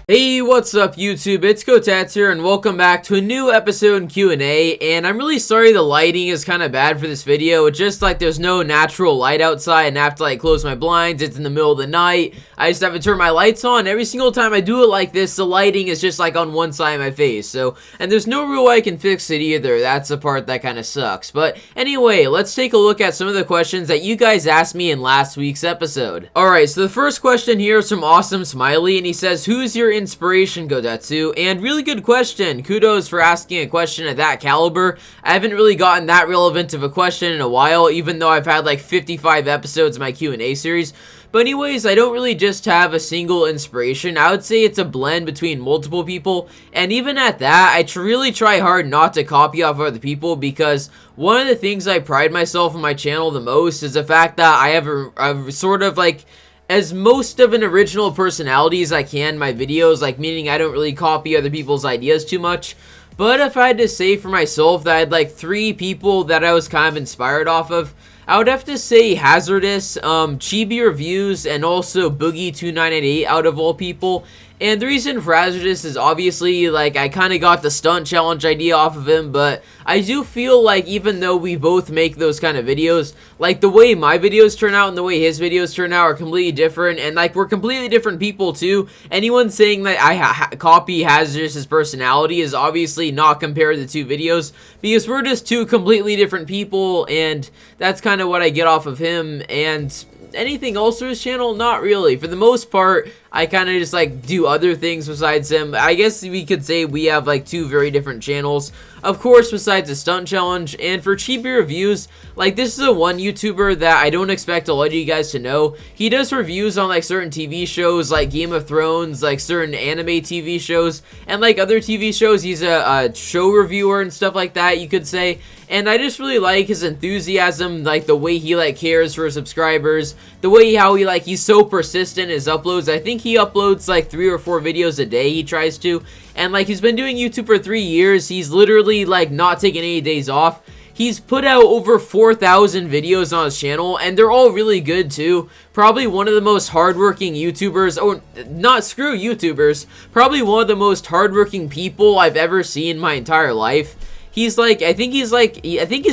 Hey, what's up YouTube? It's Kotetsu here, and welcome back to a new episode in Q&A, and I'm really sorry the lighting is kind of bad for this video. It's just like there's no natural light outside and I have to like close my blinds. It's in the middle of the night. I just have to turn my lights on. Every single time I do it like this, the lighting is just like on one side of my face. And there's no real way I can fix it either. That's the part that kind of sucks. But anyway, let's take a look at some of the questions that you guys asked me in last week's episode. Alright, so the first question here is from Awesome Smiley, and he says, who's your inspiration, Kotetsu? And really good question. Kudos for asking a question at that caliber. I haven't really gotten that relevant of a question in a while, even though I've had like 55 episodes of my Q&A series. But anyways, I don't really just have a single inspiration. I would say it's a blend between multiple people, and even at that, I really try hard not to copy off other people, because one of the things I pride myself on my channel the most is the fact that I have a sort of like as most of an original personality as I can in my videos, like meaning I don't really copy other people's ideas too much. But if I had to say for myself that I had like 3 people that I was kind of inspired off of, I would have to say Hazardous, Chibi Reviews, and also Boogie2988 out of all people. And the reason for Hazardous is obviously, like, I kind of got the stunt challenge idea off of him, but I do feel like even though we both make those kind of videos, like, the way my videos turn out and the way his videos turn out are completely different, and, like, we're completely different people, too. Anyone saying that I copy Hazardous's personality is obviously not compared to the 2 videos, because we're just 2 completely different people, and that's kind of what I get off of him. And anything else for his channel? Not really. For the most part, I kind of just like do other things besides him. I guess we could say we have like 2 very different channels, of course, besides the stunt challenge. And for Chibi Reviews, like, this is a one YouTuber that I don't expect a lot of you guys to know. He does reviews on like certain TV shows like Game of Thrones, like certain anime TV shows, and like other TV shows. He's a show reviewer and stuff like that, you could say. And I just really like his enthusiasm, like the way he like cares for subscribers, the way how he's so persistent in his uploads. I think he uploads like 3 or 4 videos a day, he tries to, and like he's been doing YouTube for 3 years. He's literally like not taking any days off. He's put out over 4,000 videos on his channel, and they're all really good too. Probably one of the most hardworking YouTubers, or not, screw YouTubers, probably one of the most hardworking people I've ever seen in my entire life. He's like, I think he's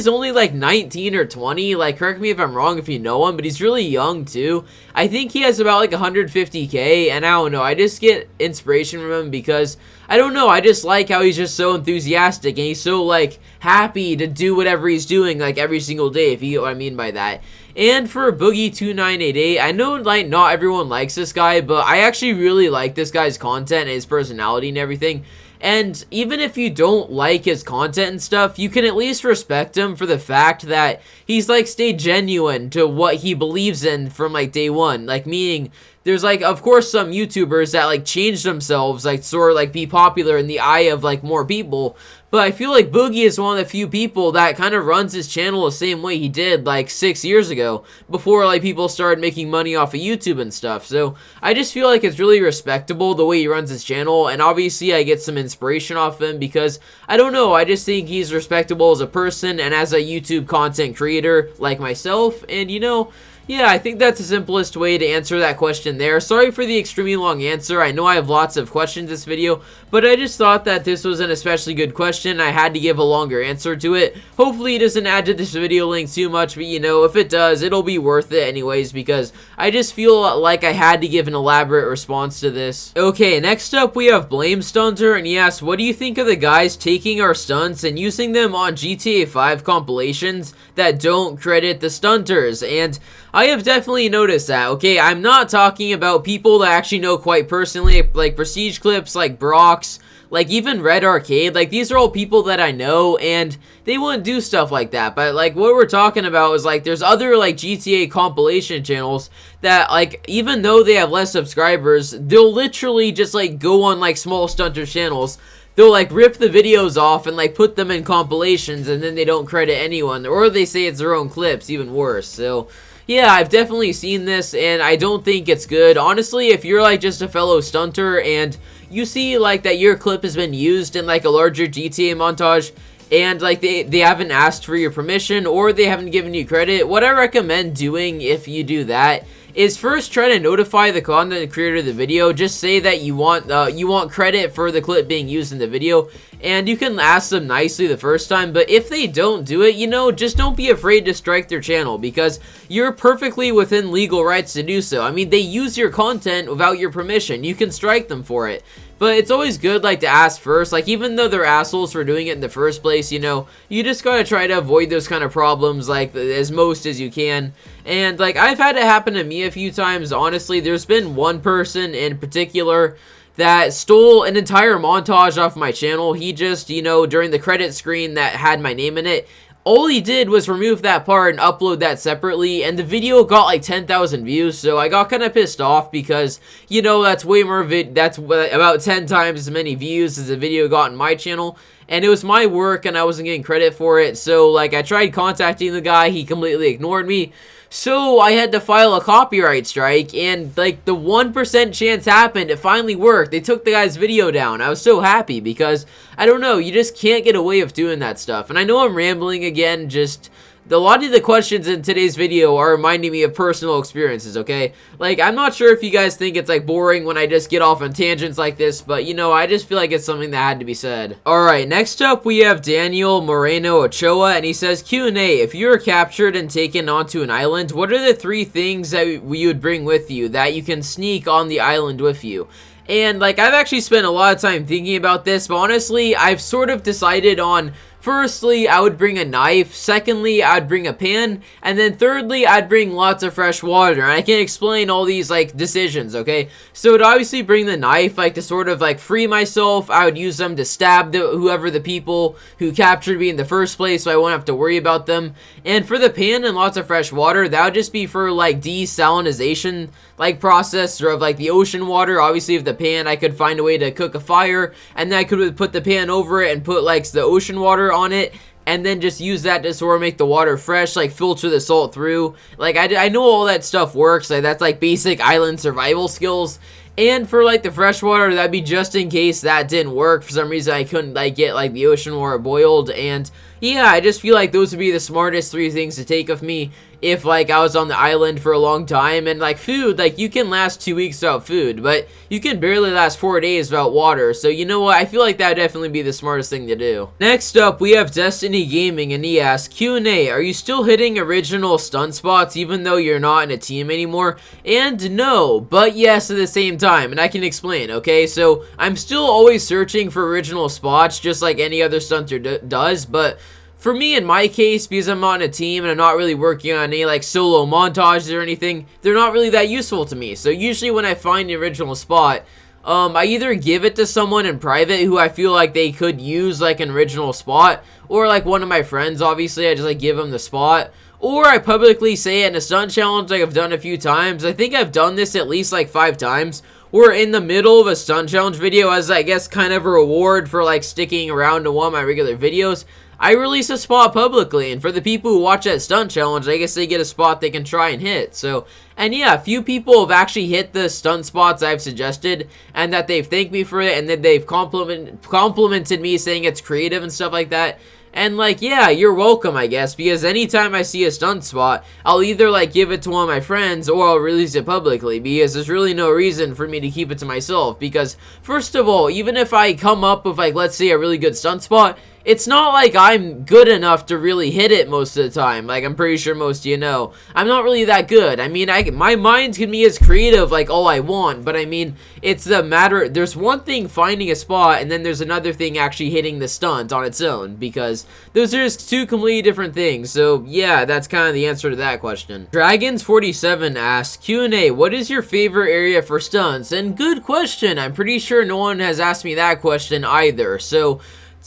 only like 19 or 20, like, correct me if I'm wrong if you know him, but he's really young too. I think he has about like 150k, and I don't know, I just get inspiration from him because, I don't know, I just like how he's just so enthusiastic, and he's so like happy to do whatever he's doing like every single day, if you get what I mean by that. And for Boogie2988, I know like not everyone likes this guy, but I actually really like this guy's content and his personality and everything. And even if you don't like his content and stuff, you can at least respect him for the fact that he's like stayed genuine to what he believes in from like day one. Like, meaning there's like, of course, some YouTubers that like change themselves, like sort of like be popular in the eye of like more people. But I feel like Boogie is one of the few people that kind of runs his channel the same way he did like 6 years ago, before like people started making money off of YouTube and stuff. So I just feel like it's really respectable the way he runs his channel, and obviously I get some inspiration off him because, I don't know, I just think he's respectable as a person and as a YouTube content creator like myself. And you know, yeah, I think that's the simplest way to answer that question there. Sorry for the extremely long answer. I know I have lots of questions this video, but I just thought that this was an especially good question. I had to give a longer answer to it. Hopefully it doesn't add to this video length too much, but you know, if it does, it'll be worth it anyways, because I just feel like I had to give an elaborate response to this. Okay, next up we have Blame Stunter, and he asks, what do you think of the guys taking our stunts and using them on GTA 5 compilations that don't credit the stunters? And I have definitely noticed that, okay? I'm not talking about people that I actually know quite personally, like Prestige Clips, like Brox, like even Red Arcade. Like, these are all people that I know, and they wouldn't do stuff like that. But like, what we're talking about is like, there's other like GTA compilation channels that, like, even though they have less subscribers, they'll literally just like go on like small stunter channels. They'll like rip the videos off and like put them in compilations, and then they don't credit anyone, or they say it's their own clips, even worse. So yeah, I've definitely seen this, and I don't think it's good. Honestly, if you're like just a fellow stunter and you see like that your clip has been used in like a larger GTA montage, and like they haven't asked for your permission or they haven't given you credit, what I recommend doing if you do that is first try to notify the content creator of the video. Just say that you want credit for the clip being used in the video, and you can ask them nicely the first time. But if they don't do it, you know, just don't be afraid to strike their channel, because you're perfectly within legal rights to do so. I mean, they use your content without your permission. You can strike them for it. But it's always good, like, to ask first. Like, even though they're assholes for doing it in the first place, you know, you just gotta try to avoid those kind of problems, like, as most as you can. And, like, I've had it happen to me a few times, honestly. There's been one person in particular that stole an entire montage off my channel. He just, you know, during the credit screen that had my name in it, all he did was remove that part and upload that separately, and the video got like 10,000 views. So I got kind of pissed off because, you know, that's way more that's about 10 times as many views as the video got on my channel, and it was my work and I wasn't getting credit for it. So, like, I tried contacting the guy, he completely ignored me. So I had to file a copyright strike, and like the 1% chance happened, it finally worked. They took the guy's video down. I was so happy because, I don't know, you just can't get away with doing that stuff. And I know I'm rambling again, just a lot of the questions in today's video are reminding me of personal experiences, okay? Like, I'm not sure if you guys think it's, like, boring when I just get off on tangents like this, but, you know, I just feel like it's something that had to be said. Alright, next up we have Daniel Moreno Ochoa, and he says, Q&A, if you were captured and taken onto an island, what are the 3 things that you would bring with you that you can sneak on the island with you? And, like, I've actually spent a lot of time thinking about this, but honestly, I've sort of decided on, firstly, I would bring a knife. Secondly, I'd bring a pan. And then thirdly, I'd bring lots of fresh water. And I can explain all these, like, decisions, okay? So to obviously bring the knife, like, to sort of, like, free myself, I would use them to stab whoever the people who captured me in the first place, so I won't have to worry about them. And for the pan and lots of fresh water, that would just be for, like, desalinization, like, process of, like, the ocean water. Obviously, with the pan, I could find a way to cook a fire, and then I could put the pan over it and put, like, the ocean water on it, and then just use that to sort of make the water fresh, like filter the salt through. Like, I know all that stuff works. Like, that's like basic island survival skills. And for like the fresh water, that'd be just in case that didn't work. For some reason, I couldn't like get like the ocean water boiled. And yeah, I just feel like those would be the smartest 3 things to take with me if like I was on the island for a long time. And like food, like you can last 2 weeks without food, but you can barely last 4 days without water. So you know what, I feel like that would definitely be the smartest thing to do. Next up, we have Destiny Gaming, and he asks, Q&A, are you still hitting original stunt spots even though you're not in a team anymore? And no, but yes at the same time, and I can explain, okay? So I'm still always searching for original spots just like any other stunter does, but for me, in my case, because I'm not in a team and I'm not really working on any like solo montages or anything, they're not really that useful to me. So usually when I find the original spot, I either give it to someone in private who I feel like they could use like an original spot, or like one of my friends, obviously, I just like give them the spot, or I publicly say it in a stunt challenge like I've done a few times. I think I've done this at least like 5 times. We're in the middle of a stunt challenge video as I guess kind of a reward for like sticking around to one of my regular videos. I release a spot publicly, and for the people who watch that stunt challenge, I guess they get a spot they can try and hit. So, and yeah, a few people have actually hit the stunt spots I've suggested, and that they've thanked me for it, and that they've complimented me saying it's creative and stuff like that. And like, yeah, you're welcome, I guess, because anytime I see a stunt spot, I'll either like give it to one of my friends or I'll release it publicly, because there's really no reason for me to keep it to myself. Because first of all, even if I come up with like, let's say, a really good stunt spot, it's not like I'm good enough to really hit it most of the time. Like, I'm pretty sure most of you know, I'm not really that good. I mean, my mind can be as creative like all I want, but I mean, it's the matter, there's one thing finding a spot, and then there's another thing actually hitting the stunt on its own, because those are just 2 completely different things. So yeah, that's kind of the answer to that question. Dragons47 asks, Q&A, what is your favorite area for stunts? And good question. I'm pretty sure no one has asked me that question either. So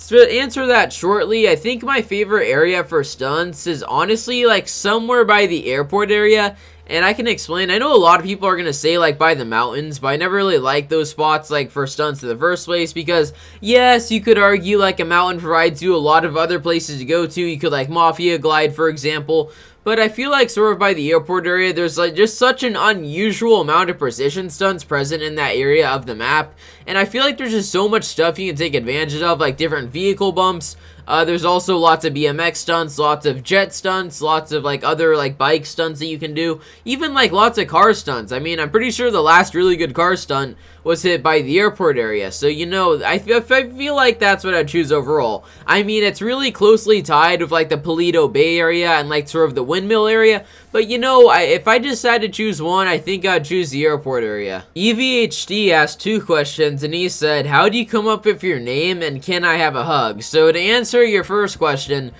to answer that shortly, I think my favorite area for stunts is honestly like somewhere by the airport area. And I can explain. I know a lot of people are going to say like by the mountains, but I never really liked those spots like for stunts in the first place, because yes, you could argue like a mountain provides you a lot of other places to go to. You could like Mafia glide, for example. But I feel like sort of by the airport area, there's like just such an unusual amount of precision stunts present in that area of the map. And I feel like there's just so much stuff you can take advantage of, like different vehicle bumps, There's also lots of BMX stunts, lots of jet stunts, lots of like other like bike stunts that you can do, even like lots of car stunts. I mean, I'm pretty sure the last really good car stunt was hit by the airport area. So, you know, I feel like that's what I'd choose overall. I mean, it's really closely tied with like the Paleto Bay area and like sort of the windmill area. But, you know, if I just had to choose one, I think I'd choose the airport area. EVHD asked 2 questions, and he said, how do you come up with your name, and can I have a hug? So to answer your first question,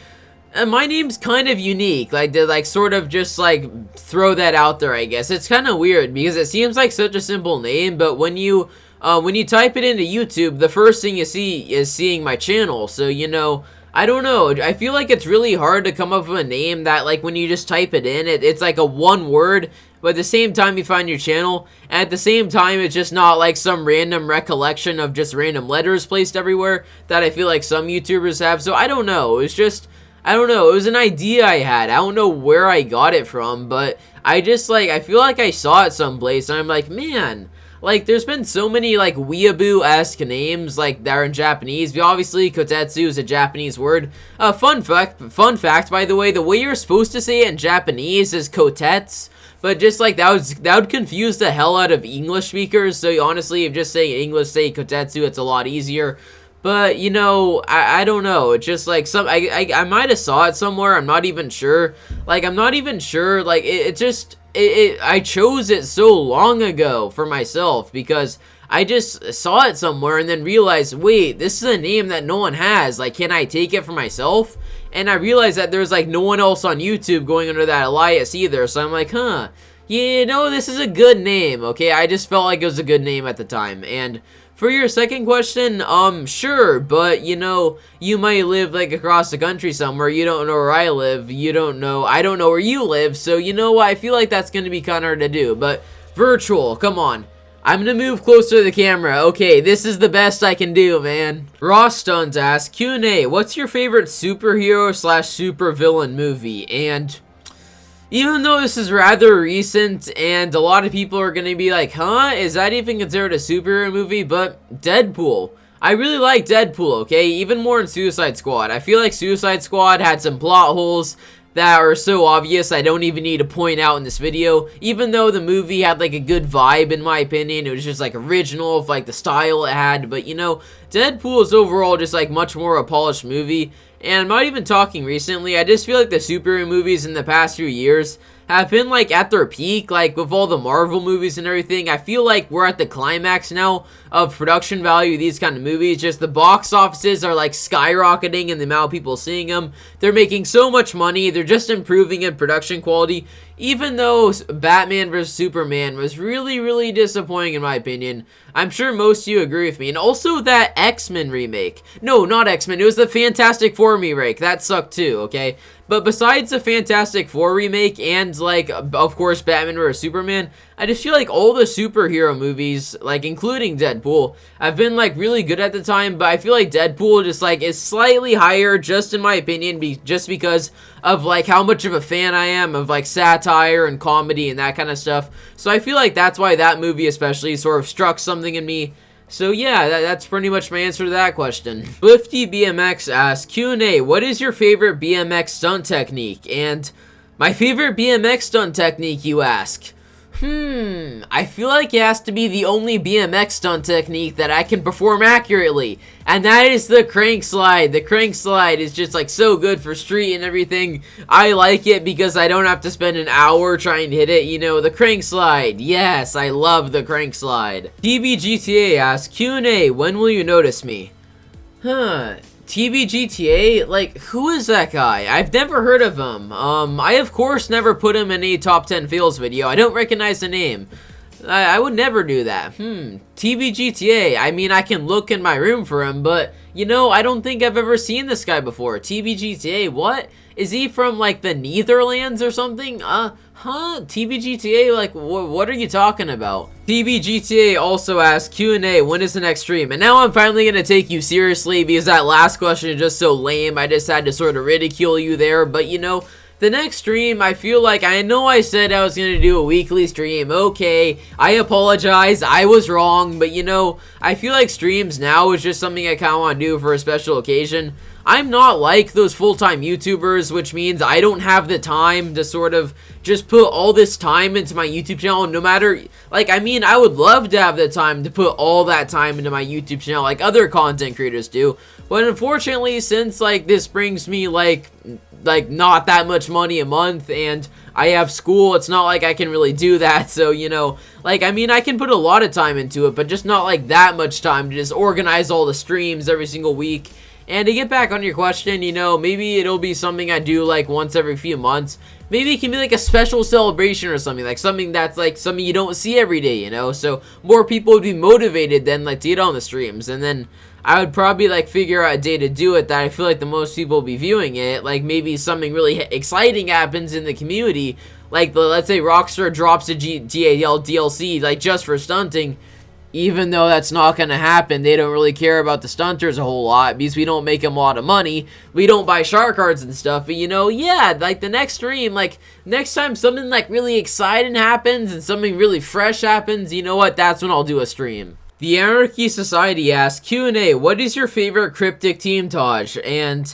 my name's kind of unique, like to like sort of just like throw that out there, I guess. It's kind of weird because it seems like such a simple name, but when you type it into YouTube, the first thing you see is seeing my channel. So, you know, I don't know, I feel like it's really hard to come up with a name that like when you just type it in, it's like a one word, but at the same time you find your channel, and at the same time it's just not like some random recollection of just random letters placed everywhere that I feel like some YouTubers have. So I don't know, it's just, I don't know, it was an idea I had. I don't know where I got it from, but I just like, I feel like I saw it someplace, and I'm like, man, like, there's been so many, like, weeaboo-esque names, like, that are in Japanese. Obviously, Kotetsu is a Japanese word. Fun fact, by the way you're supposed to say it in Japanese is Kotetsu. But just, like, that would confuse the hell out of English speakers. So, honestly, if just saying English, say Kotetsu, it's a lot easier. But, you know, I don't know. It's just, like, I might have saw it somewhere. I'm not even sure. Like, I'm not even sure. Like, I chose it so long ago for myself because I just saw it somewhere and then realized, wait, this is a name that no one has. Like, can I take it for myself? And I realized that there's like no one else on YouTube going under that alias either. So I'm like, huh, you know, this is a good name. Okay, I just felt like it was a good name at the time. And for your second question, sure, but, you know, you might live, like, across the country somewhere, you don't know where I live, I don't know where you live, so, you know what, I feel like that's gonna be kinda hard to do, but, virtual, come on. I'm gonna move closer to the camera. Okay, this is the best I can do, man. Ross Stunt asks, Q&A, what's your favorite superhero / supervillain movie? And even though this is rather recent and a lot of people are going to be like, huh, is that even considered a superhero movie? But Deadpool. I really like Deadpool, okay? Even more than Suicide Squad. I feel like Suicide Squad had some plot holes that are so obvious I don't even need to point out in this video. Even though the movie had like a good vibe in my opinion, it was just like original of like the style it had. But you know, Deadpool is overall just like much more a polished movie. And I'm not even talking recently, I just feel like the superhero movies in the past few years have been like at their peak, like with all the Marvel movies and everything. I feel like we're at the climax now of production value of these kind of movies. Just the box offices are like skyrocketing in the amount of people seeing them. They're making so much money, they're just improving in production quality. Even though Batman vs. Superman was really, really disappointing in my opinion. I'm sure most of you agree with me. And also that X-Men remake. No, not X-Men. It was the Fantastic Four remake. That sucked too, okay? But besides the Fantastic Four remake and, like, of course, Batman vs. Superman, I just feel like all the superhero movies, like, including Deadpool, have been, like, really good at the time. But I feel like Deadpool just, like, is slightly higher, just in my opinion, just because of, like, how much of a fan I am of, like, satire and comedy and that kind of stuff. So I feel like that's why that movie especially sort of struck something in me. So yeah, that's pretty much my answer to that question. Swifty BMX asks, Q&A, what is your favorite BMX stunt technique? And my favorite BMX stunt technique, you ask? I feel like it has to be the only BMX stunt technique that I can perform accurately, and that is the crank slide. The crank slide is just like so good for street and everything. I like it because I don't have to spend an hour trying to hit it, you know, the crank slide. Yes, I love the crank slide. TBGTA asks, Q&A, when will you notice me? TBGTA? Like, who is that guy? I've never heard of him. I of course never put him in a top 10 fails video. I don't recognize the name. I would never do that. TBGTA. I mean, I can look in my room for him, but, you know, I don't think I've ever seen this guy before. TBGTA, what? Is he from, like, the Netherlands or something? TBGTA, like, what are you talking about? TBGTA also asks, Q&A, when is the next stream? And now I'm finally gonna take you seriously because that last question is just so lame. I just had to sort of ridicule you there, but, you know, the next stream, I feel like, I know I said I was going to do a weekly stream. Okay, I apologize. I was wrong. But, you know, I feel like streams now is just something I kind of want to do for a special occasion. I'm not like those full-time YouTubers, which means I don't have the time to sort of just put all this time into my YouTube channel, no matter, like, I mean, I would love to have the time to put all that time into my YouTube channel like other content creators do, but unfortunately, since, like, this brings me, like not that much money a month, and I have school, it's not like I can really do that. So, you know, like, I mean, I can put a lot of time into it, but just not like that much time to just organize all the streams every single week. And to get back on your question, you know, maybe it'll be something I do like once every few months. Maybe it can be like a special celebration or something, like something that's like something you don't see every day, you know, so more people would be motivated then, like, to get on the streams. And then I would probably, like, figure out a day to do it that I feel like the most people will be viewing it. Like, maybe something really exciting happens in the community, like, let's say Rockstar drops a GAL DLC, like, just for stunting. Even though that's not gonna happen, they don't really care about the stunters a whole lot, because we don't make them a lot of money. We don't buy shark cards and stuff, but, you know, yeah, like, the next stream, like, next time something, like, really exciting happens and something really fresh happens, you know what, that's when I'll do a stream. The Anarchy Society asks, Q&A, what is your favorite cryptic Teamtage? And,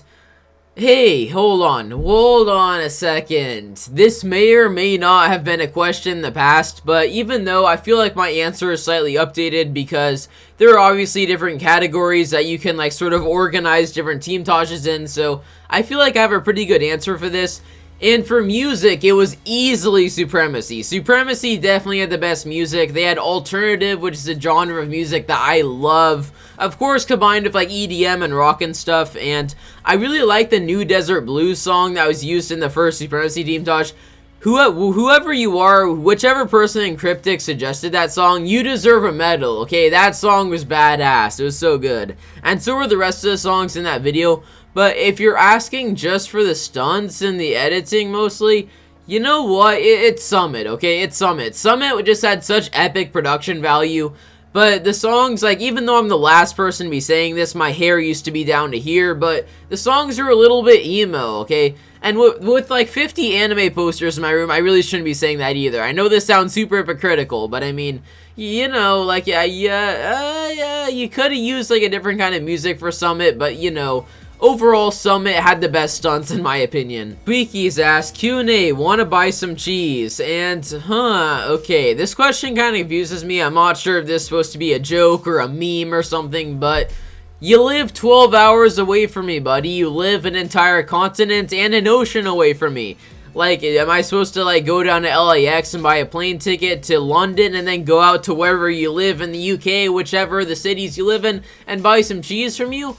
hey, hold on a second. This may or may not have been a question in the past, but even though I feel like my answer is slightly updated, because there are obviously different categories that you can, like, sort of organize different Teamtages in, so I feel like I have a pretty good answer for this. And for music, it was easily Supremacy. Supremacy definitely had the best music. They had alternative, which is a genre of music that I love. Of course, combined with, like, EDM and rock and stuff. And I really like the New Desert Blues song that was used in the first Supremacy Teamtage. Whoever you are, whichever person in Cryptic suggested that song, you deserve a medal, okay? That song was badass. It was so good. And so were the rest of the songs in that video. But if you're asking just for the stunts and the editing mostly, you know what? It's Summit, okay? It's Summit. Summit just had such epic production value. But the songs, like, even though I'm the last person to be saying this, my hair used to be down to here, but the songs are a little bit emo, okay? And with like 50 anime posters in my room, I really shouldn't be saying that either. I know this sounds super hypocritical, but I mean, you know, like, yeah, you could have used, like, a different kind of music for Summit, but, you know, overall, Summit had the best stunts in my opinion. Squeakies asked, Q&A, wanna buy some cheese? And, okay, this question kind of confuses me. I'm not sure if this is supposed to be a joke or a meme or something, but you live 12 hours away from me, buddy. You live an entire continent and an ocean away from me. Like, am I supposed to, like, go down to LAX and buy a plane ticket to London and then go out to wherever you live in the UK, whichever the cities you live in, and buy some cheese from you?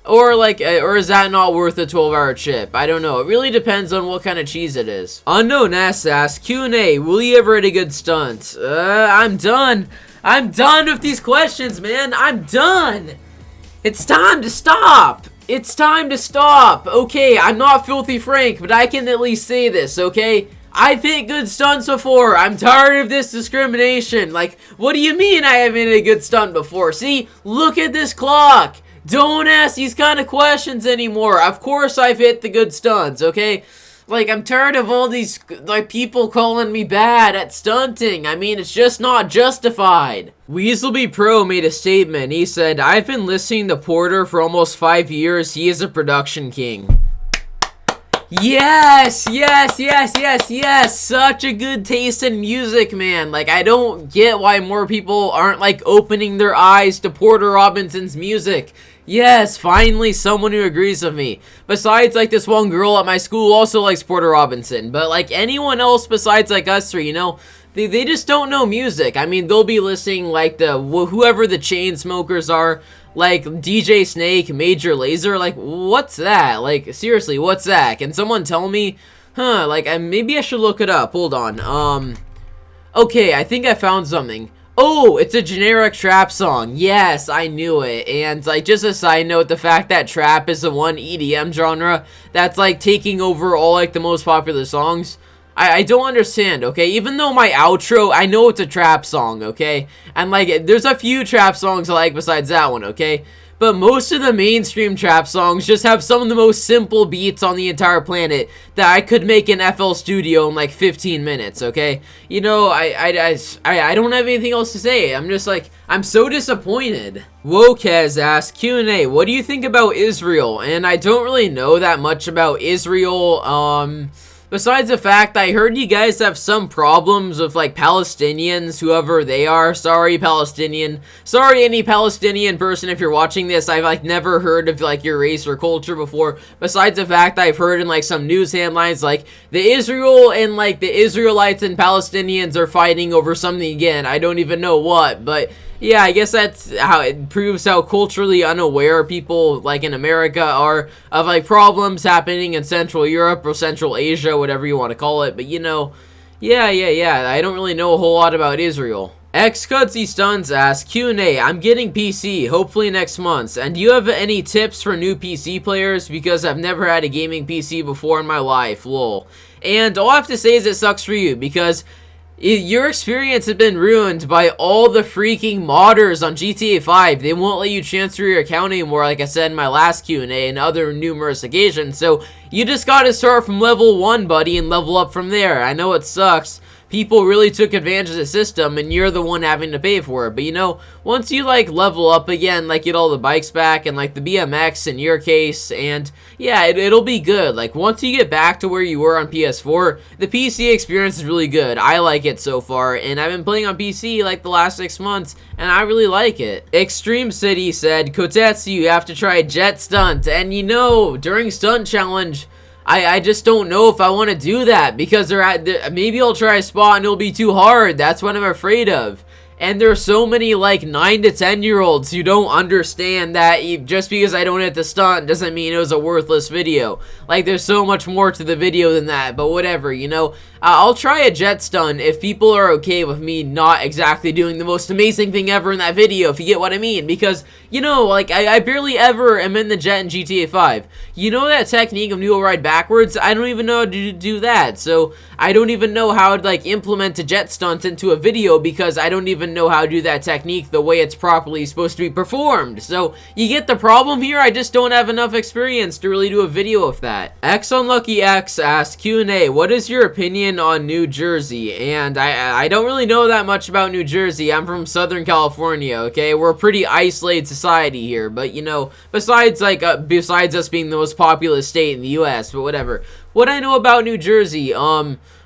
Or, like, or is that not worth a 12-hour trip? I don't know. It really depends on what kind of cheese it is. Unknown S asks, Q&A, will you ever hit a good stunt? I'm done. I'm done with these questions, man. I'm done. It's time to stop. It's time to stop. Okay, I'm not Filthy Frank, but I can at least say this, okay? I've hit good stunts before. I'm tired of this discrimination. Like, what do you mean I haven't hit a good stunt before? See, look at this clock. Don't ask these kind of questions anymore. Of course I've hit the good stunts, okay? Like, I'm tired of all these, like, people calling me bad at stunting. I mean, it's just not justified. Weaselby Pro made a statement. He said, I've been listening to Porter for almost 5 years. He is a production king. Yes, yes, yes, yes, yes. Such a good taste in music, man. Like, I don't get why more people aren't, like, opening their eyes to Porter Robinson's music. Yes, finally someone who agrees with me. Besides, like, this one girl at my school also likes Porter Robinson. But, like, anyone else besides, like, us three, you know, they just don't know music. I mean, they'll be listening, like, whoever the Chainsmokers are, like DJ Snake, Major Lazer. Like, what's that? Like, seriously, what's that? Can someone tell me? Like, maybe I should look it up. Hold on. Okay, I think I found something. Oh, it's a generic trap song. Yes, I knew it. And, like, just a side note, the fact that trap is the one EDM genre that's, like, taking over all, like, the most popular songs, I don't understand, okay? Even though my outro, I know it's a trap song, okay? And, like, there's a few trap songs I like besides that one, okay? but most of the mainstream trap songs just have some of the most simple beats on the entire planet that I could make in FL Studio in like 15 minutes, okay? You know, I don't have anything else to say. I'm just like, I'm so disappointed. Wokez asks, Q&A, what do you think about Israel? And I don't really know that much about Israel, besides the fact I heard you guys have some problems with like Palestinians, whoever they are. Sorry, Palestinian. Sorry, any Palestinian person, if you're watching this. I've like never heard of like your race or culture before. Besides the fact I've heard in like some news headlines like the Israel and like the Israelites and Palestinians are fighting over something again. I don't even know what, but yeah, I guess that's how it proves how culturally unaware people like in America are of like problems happening in Central Europe or Central Asia, whatever you want to call it. But you know, yeah, I don't really know a whole lot about Israel. Xcutsy Stunts asks, Q&A, I'm getting PC, hopefully next month, and do you have any tips for new PC players, because I've never had a gaming PC before in my life, lol. And all I have to say is it sucks for you, because your experience has been ruined by all the freaking modders on GTA 5. They won't let you transfer your account anymore, like I said in my last Q&A and other numerous occasions. So you just gotta start from level 1, buddy, and level up from there. I know it sucks. People really took advantage of the system, and you're the one having to pay for it. But you know, once you like level up again, like get all the bikes back and like the BMX in your case, and yeah, it'll be good. Like once you get back to where you were on PS4, the PC experience is really good. I like it so far, and I've been playing on PC like the last 6 months, and I really like it. Extreme City said, Kotetsu, you have to try Jet Stunt, and you know, during Stunt Challenge, I just don't know if I want to do that, because maybe I'll try a spot and it'll be too hard. That's what I'm afraid of. And there's so many like 9 to 10 year olds who don't understand that just because I don't hit the stunt doesn't mean it was a worthless video. Like there's so much more to the video than that, but whatever, you know. I'll try a jet stunt if people are okay with me not exactly doing the most amazing thing ever in that video, if you get what I mean. Because, you know, like, I barely ever am in the jet in GTA 5. You know that technique of Neo Ride backwards? I don't even know how to do that. So, I don't even know how to, like, implement a jet stunt into a video, because I don't even know how to do that technique the way it's properly supposed to be performed. So, you get the problem here? I just don't have enough experience to really do a video of that. XUnluckyX asks, Q&A, what is your opinion on New Jersey? And I don't really know that much about New Jersey. I'm from Southern California, okay? We're a pretty isolated society here, but you know, besides besides us being the most populous state in the US, but whatever. What I know about New Jersey,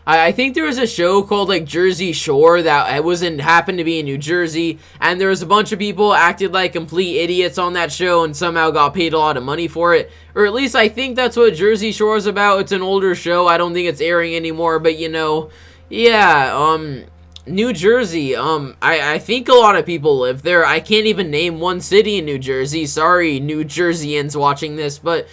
I think there was a show called like Jersey Shore that happened to be in New Jersey, and there was a bunch of people acted like complete idiots on that show and somehow got paid a lot of money for it. Or at least I think that's what Jersey Shore is about. It's an older show. I don't think it's airing anymore, but you know, yeah, New Jersey, I think a lot of people live there. I can't even name one city in New Jersey. Sorry, New Jerseyans watching this, but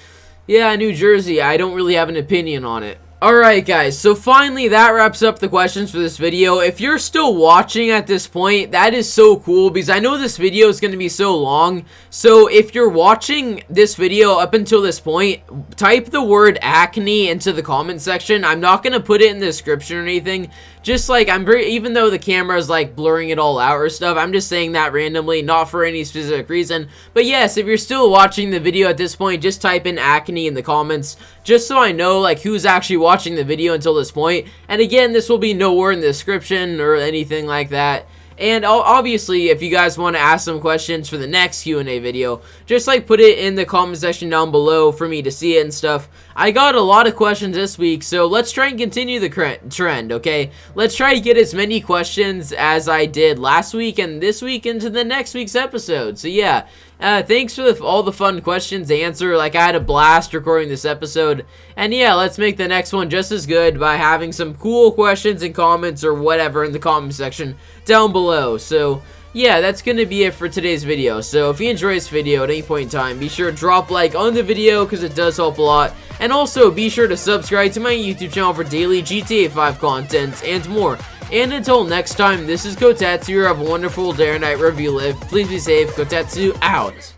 yeah, New Jersey, I don't really have an opinion on it. Alright guys, so finally that wraps up the questions for this video. If you're still watching at this point, that is so cool, because I know this video is going to be so long. So if you're watching this video up until this point, type the word acne into the comment section. I'm not going to put it in the description or anything. Just like, even though the camera is like blurring it all out or stuff, I'm just saying that randomly, not for any specific reason. But yes, if you're still watching the video at this point, just type in acne in the comments, just so I know like who's actually watching the video until this point. And again, this will be nowhere in the description or anything like that. And obviously, if you guys want to ask some questions for the next Q&A video, just like put it in the comment section down below for me to see it and stuff. I got a lot of questions this week, so let's try and continue the trend, okay? Let's try to get as many questions as I did last week and this week into the next week's episode. So yeah, thanks for all the fun questions to answer. Like, I had a blast recording this episode. And yeah, let's make the next one just as good by having some cool questions and comments or whatever in the comment section down below. So yeah, that's gonna be it for today's video. So if you enjoyed this video at any point in time, be sure to drop a like on the video, because it does help a lot. And also be sure to subscribe to my YouTube channel for daily GTA 5 content and more. And until next time, this is Kotetsu. Have a wonderful day or night wherever you live. Please be safe. Kotetsu out.